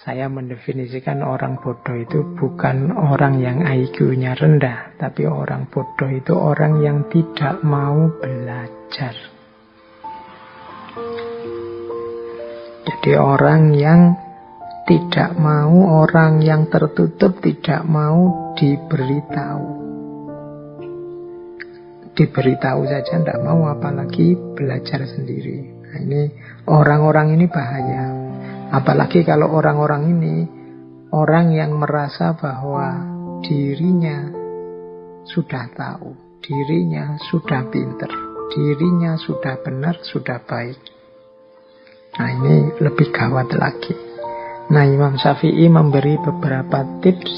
Saya mendefinisikan orang bodoh itu bukan orang yang IQ-nya rendah, tapi orang bodoh itu orang yang tidak mau belajar. Jadi orang yang tidak mau, orang yang tertutup, tidak mau diberitahu. Diberitahu saja tidak mau, apalagi belajar sendiri. Nah, ini orang-orang ini bahaya. Apalagi kalau orang-orang ini orang yang merasa bahwa dirinya sudah tahu, dirinya sudah pinter, dirinya sudah benar, sudah baik. Nah, ini lebih gawat lagi. Nah, Imam Syafi'i memberi beberapa tips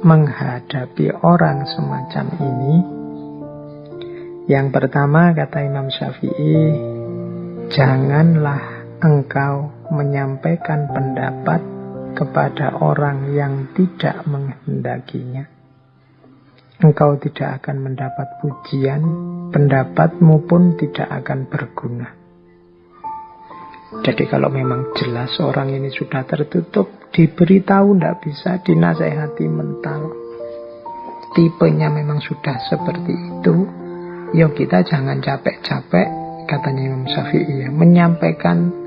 menghadapi orang semacam ini. Yang pertama, kata Imam Syafi'i, janganlah engkau menyampaikan pendapat kepada orang yang tidak menghendakinya. Engkau tidak akan mendapat pujian, pendapatmu pun tidak akan berguna. Jadi kalau memang jelas orang ini sudah tertutup, diberitahu tidak bisa, dinasehati mental. Tipenya memang sudah seperti itu. Ya kita jangan capek-capek, katanya Imam Syafi'i, menyampaikan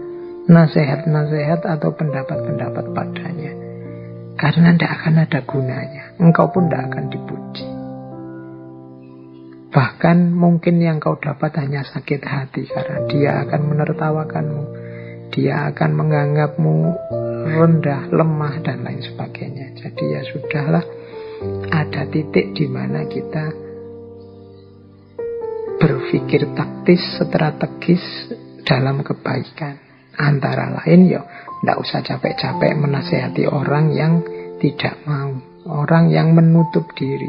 nasihat-nasihat atau pendapat-pendapat padanya. Karena tidak akan ada gunanya. Engkau pun tidak akan dipuji. Bahkan mungkin yang kau dapat hanya sakit hati, karena dia akan menertawakanmu, dia akan menganggapmu rendah, lemah, dan lain sebagainya. Jadi ya sudahlah, ada titik di mana kita berpikir taktis, strategis dalam kebaikan. Antara lain ya tidak usah capek-capek menasehati orang yang tidak mau, orang yang menutup diri.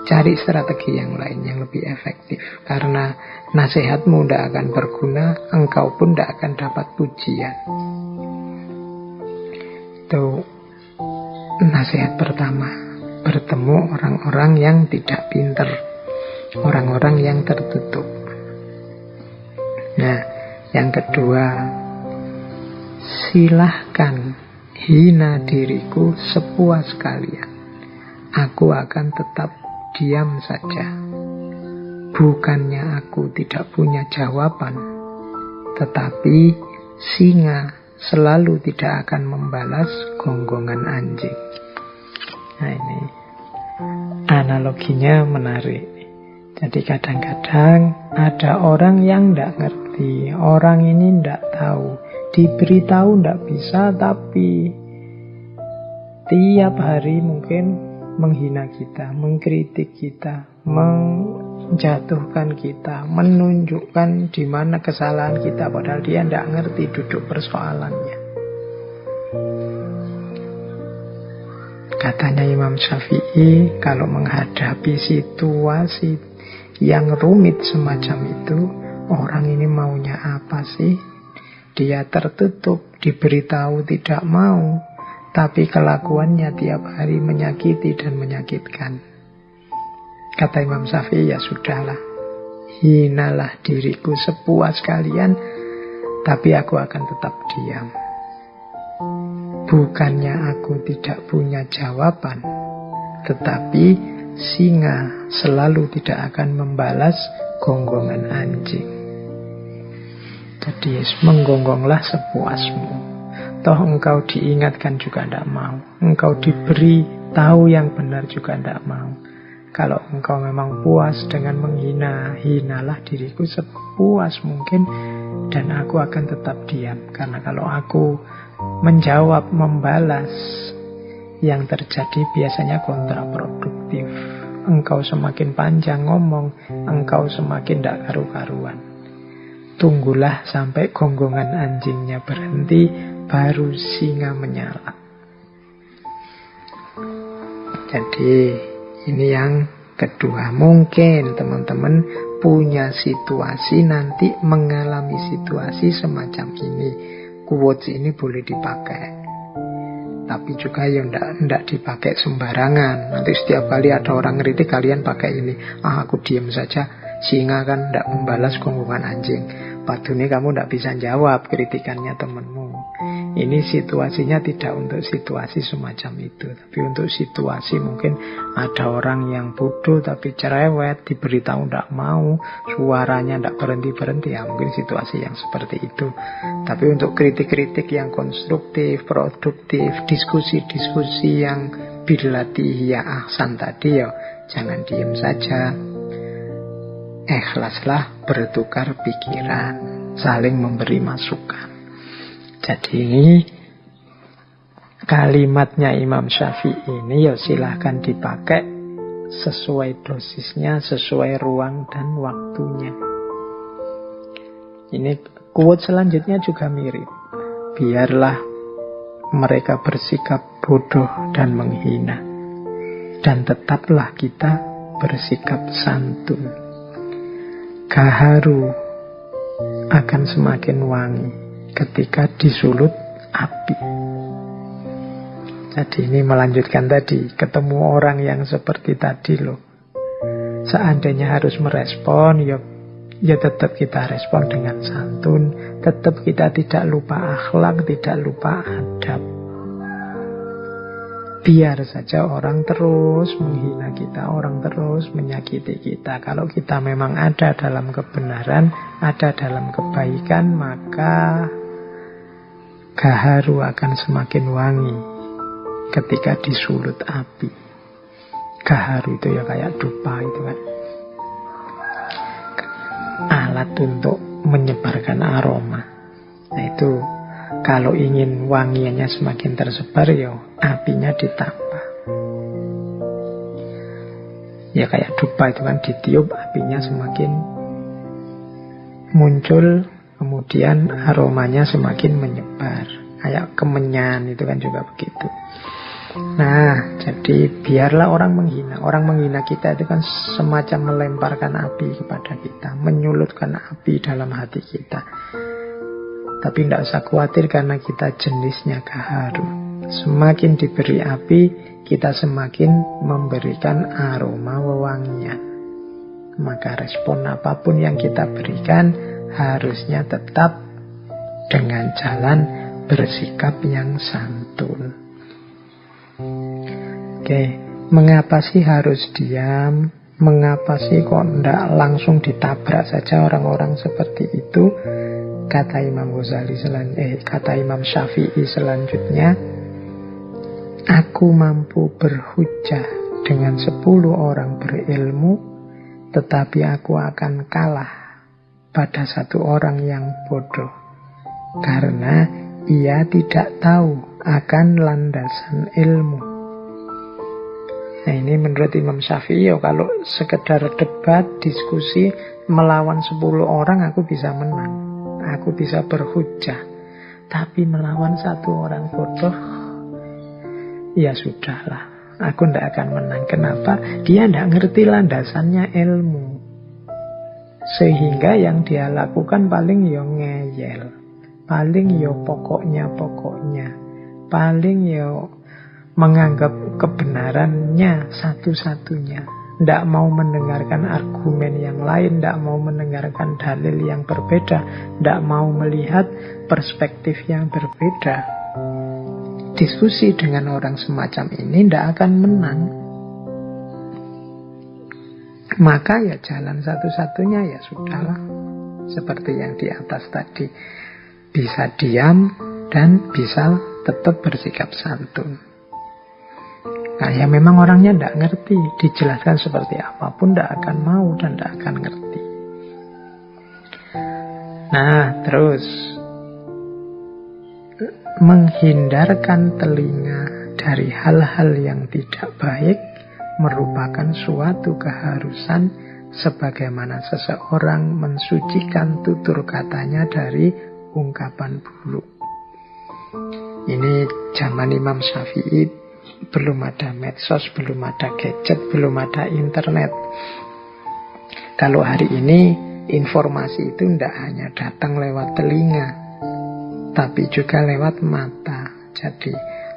Cari strategi yang lain yang lebih efektif. Karena nasihatmu tidak akan berguna, engkau pun tidak akan dapat pujian. Itu nasihat pertama. Bertemu orang-orang yang tidak pinter, orang-orang yang tertutup. Nah, yang kedua, silahkan hina diriku sepuas kalian. Aku akan tetap diam saja. Bukannya aku tidak punya jawaban, tetapi singa selalu tidak akan membalas gonggongan anjing. Nah, ini analoginya menarik. Jadi kadang-kadang ada orang yang tidak ngerti, orang ini tidak tahu, diberitahu tidak bisa, tapi tiap hari mungkin menghina kita, mengkritik kita, menjatuhkan kita, menunjukkan di mana kesalahan kita, padahal dia tidak ngerti duduk persoalannya. Katanya Imam Syafi'i, kalau menghadapi situasi yang rumit semacam itu, orang ini maunya apa sih? Dia tertutup, diberitahu tidak mau, tapi kelakuannya tiap hari menyakiti dan menyakitkan. Kata Imam Syafi'i, ya sudahlah, hinalah diriku sepuas kalian, tapi aku akan tetap diam. Bukannya aku tidak punya jawaban, tetapi singa selalu tidak akan membalas gonggongan anjing. Jadi menggonggonglah sepuasmu. Toh engkau diingatkan juga tidak mau, engkau diberi tahu yang benar juga tidak mau. Kalau engkau memang puas dengan menghina, hinalah diriku sepuas mungkin, dan aku akan tetap diam. Karena kalau aku menjawab, membalas, yang terjadi biasanya kontraproduktif. Engkau semakin panjang ngomong, engkau semakin tidak karu-karuan. Tunggulah sampai gonggongan anjingnya berhenti, baru singa menyala. Jadi ini yang kedua. Mungkin teman-teman punya situasi nanti, mengalami situasi semacam ini. Quotes ini boleh dipakai, tapi juga yang tidak dipakai sembarangan. Nanti setiap kali ada orang ngeritik, kalian pakai ini. Aku diam saja, singa kan tidak membalas gonggongan anjing. Padahal kamu tidak bisa jawab kritikannya temanmu. Ini situasinya tidak untuk situasi semacam itu, tapi untuk situasi mungkin ada orang yang bodoh tapi cerewet, diberitahu tidak mau, suaranya tidak berhenti-berhenti, ya mungkin situasi yang seperti itu. Tapi untuk kritik-kritik yang konstruktif, produktif, diskusi-diskusi yang bilati ya ahsan tadi, ya jangan diem saja. Ikhlaslah bertukar pikiran, saling memberi masukan. Jadi ini kalimatnya Imam Syafi'i ini ya silahkan dipakai sesuai dosisnya, sesuai ruang dan waktunya. Ini quote selanjutnya juga mirip. Biarlah mereka bersikap bodoh dan menghina, dan tetaplah kita bersikap santun. Gaharu akan semakin wangi ketika disulut api. Jadi ini melanjutkan tadi, ketemu orang yang seperti tadi loh. Seandainya harus merespon, ya tetap kita respon dengan santun, tetap kita tidak lupa akhlak, tidak lupa adab. Biar saja orang terus menghina kita, orang terus menyakiti kita. Kalau kita memang ada dalam kebenaran, ada dalam kebaikan, maka gaharu akan semakin wangi ketika disulut api. Gaharu itu ya kayak dupa itu kan, alat untuk menyebarkan aroma. Nah itu kalau ingin wangiannya semakin tersebar, ya apinya ditambah. Ya kayak dupa itu kan, ditiup apinya semakin muncul, kemudian aromanya semakin menyebar. Kayak kemenyan itu kan juga begitu. Nah, jadi biarlah orang menghina. Orang menghina kita itu kan semacam melemparkan api kepada kita, menyulutkan api dalam hati kita. Tapi tidak usah khawatir karena kita jenisnya gaharu. Semakin diberi api, kita semakin memberikan aroma wewangian. Maka respon apapun yang kita berikan harusnya tetap dengan jalan bersikap yang santun. Oke, mengapa sih harus diam? Mengapa sih kok tidak langsung ditabrak saja orang-orang seperti itu? Kata Imam Syafi'i selanjutnya, aku mampu berhujjah dengan 10 orang berilmu, tetapi aku akan kalah pada 1 orang yang bodoh, karena ia tidak tahu akan landasan ilmu. Nah ini menurut Imam Syafi'i, kalau sekedar debat, diskusi, melawan 10 orang aku bisa menang, aku bisa berhujjah. Tapi melawan 1 orang bodoh, ya sudahlah, aku tidak akan menang. Kenapa? Dia tidak ngerti landasannya ilmu, sehingga yang dia lakukan paling yo ngeyel, paling yo pokoknya, paling yo menganggap kebenarannya satu-satunya, tidak mau mendengarkan argumen yang lain, tidak mau mendengarkan dalil yang berbeda, tidak mau melihat perspektif yang berbeda. Diskusi dengan orang semacam ini tidak akan menang. Maka ya jalan satu-satunya ya sudahlah, seperti yang di atas tadi, bisa diam dan bisa tetap bersikap santun. Nah ya memang orangnya tidak ngerti, dijelaskan seperti apapun tidak akan mau dan tidak akan ngerti. Nah terus, menghindarkan telinga dari hal-hal yang tidak baik merupakan suatu keharusan, sebagaimana seseorang mensucikan tutur katanya dari ungkapan buruk. Ini zaman Imam Syafi'i, belum ada medsos, belum ada gadget, belum ada internet. Kalau hari ini informasi itu tidak hanya datang lewat telinga, tapi juga lewat mata. Jadi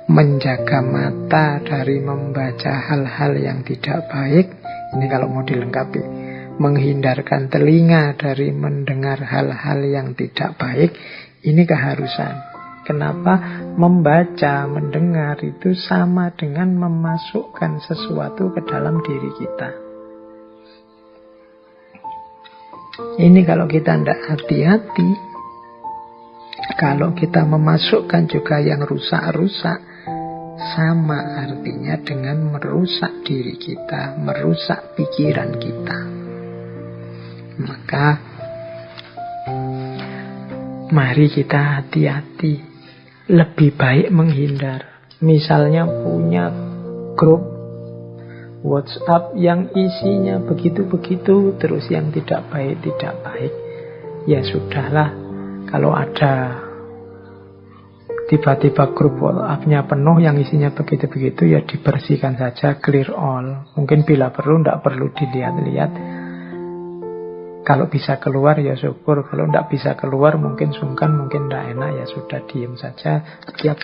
menjaga mata dari membaca hal-hal yang tidak baik, ini kalau mau dilengkapi, menghindarkan telinga dari mendengar hal-hal yang tidak baik, ini keharusan. Kenapa? Membaca, mendengar itu sama dengan memasukkan sesuatu ke dalam diri kita. Ini kalau kita tidak hati-hati, kalau kita memasukkan juga yang rusak-rusak, sama artinya dengan merusak diri kita, merusak pikiran kita. Maka mari kita hati-hati. Lebih baik menghindar. Misalnya punya grup WhatsApp yang isinya begitu-begitu, terus yang tidak baik, ya sudahlah. Kalau ada tiba-tiba grup WhatsApp-nya penuh yang isinya begitu-begitu, ya dibersihkan saja, clear all. Mungkin bila perlu, tidak perlu dilihat-lihat. Kalau bisa keluar ya syukur. Kalau tidak bisa keluar, mungkin sungkan, mungkin tidak enak, ya sudah diam saja. Setiap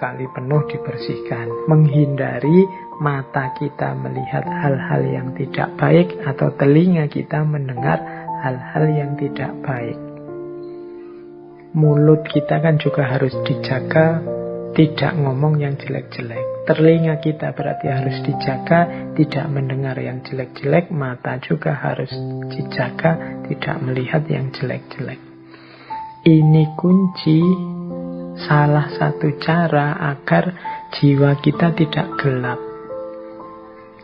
kali penuh dibersihkan. Menghindari mata kita melihat hal-hal yang tidak baik, atau telinga kita mendengar hal-hal yang tidak baik. Mulut kita kan juga harus dijaga, tidak ngomong yang jelek-jelek. Telinga kita berarti harus dijaga, tidak mendengar yang jelek-jelek. Mata juga harus dijaga, tidak melihat yang jelek-jelek. Ini kunci, salah satu cara agar jiwa kita tidak gelap.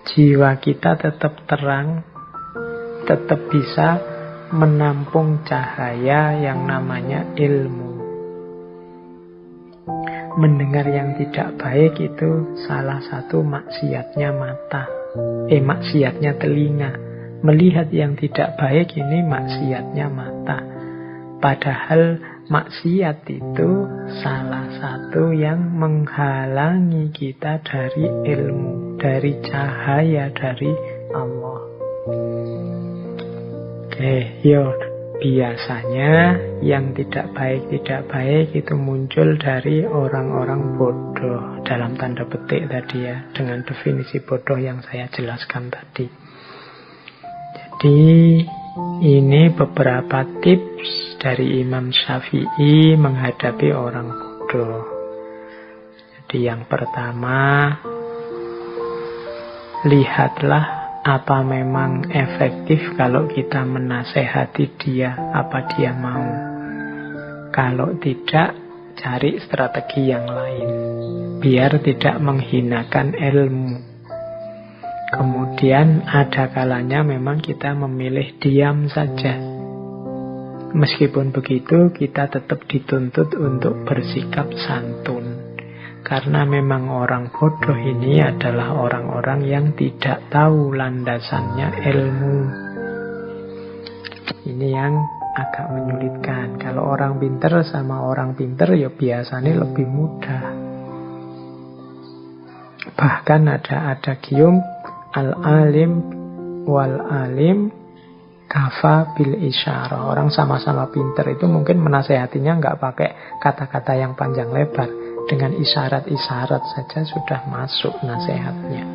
Jiwa kita tetap terang, tetap bisa menampung cahaya yang namanya ilmu. Mendengar yang tidak baik itu salah satu maksiatnya mata. Maksiatnya telinga. Melihat yang tidak baik ini maksiatnya mata. Padahal maksiat itu salah satu yang menghalangi kita dari ilmu, dari cahaya dari Allah. Oke, yuk. Biasanya yang tidak baik itu muncul dari orang-orang bodoh, dalam tanda petik tadi ya, dengan definisi bodoh yang saya jelaskan tadi. Jadi ini beberapa tips dari Imam Syafi'i menghadapi orang bodoh. Jadi yang pertama, lihatlah apa memang efektif kalau kita menasehati dia, apa dia mau. Kalau tidak, cari strategi yang lain, biar tidak menghinakan ilmu. Kemudian ada kalanya memang kita memilih diam saja. Meskipun begitu, kita tetap dituntut untuk bersikap santun. Karena memang orang bodoh ini adalah orang-orang yang tidak tahu landasannya ilmu. Ini yang agak menyulitkan. Kalau orang pinter sama orang pinter ya biasanya lebih mudah. Bahkan ada adagium al-alim wal-alim kafa bil isyarah. Orang sama-sama pinter itu mungkin menasehatinya nggak pakai kata-kata yang panjang lebar. Dengan isyarat-isyarat saja sudah masuk nasihatnya.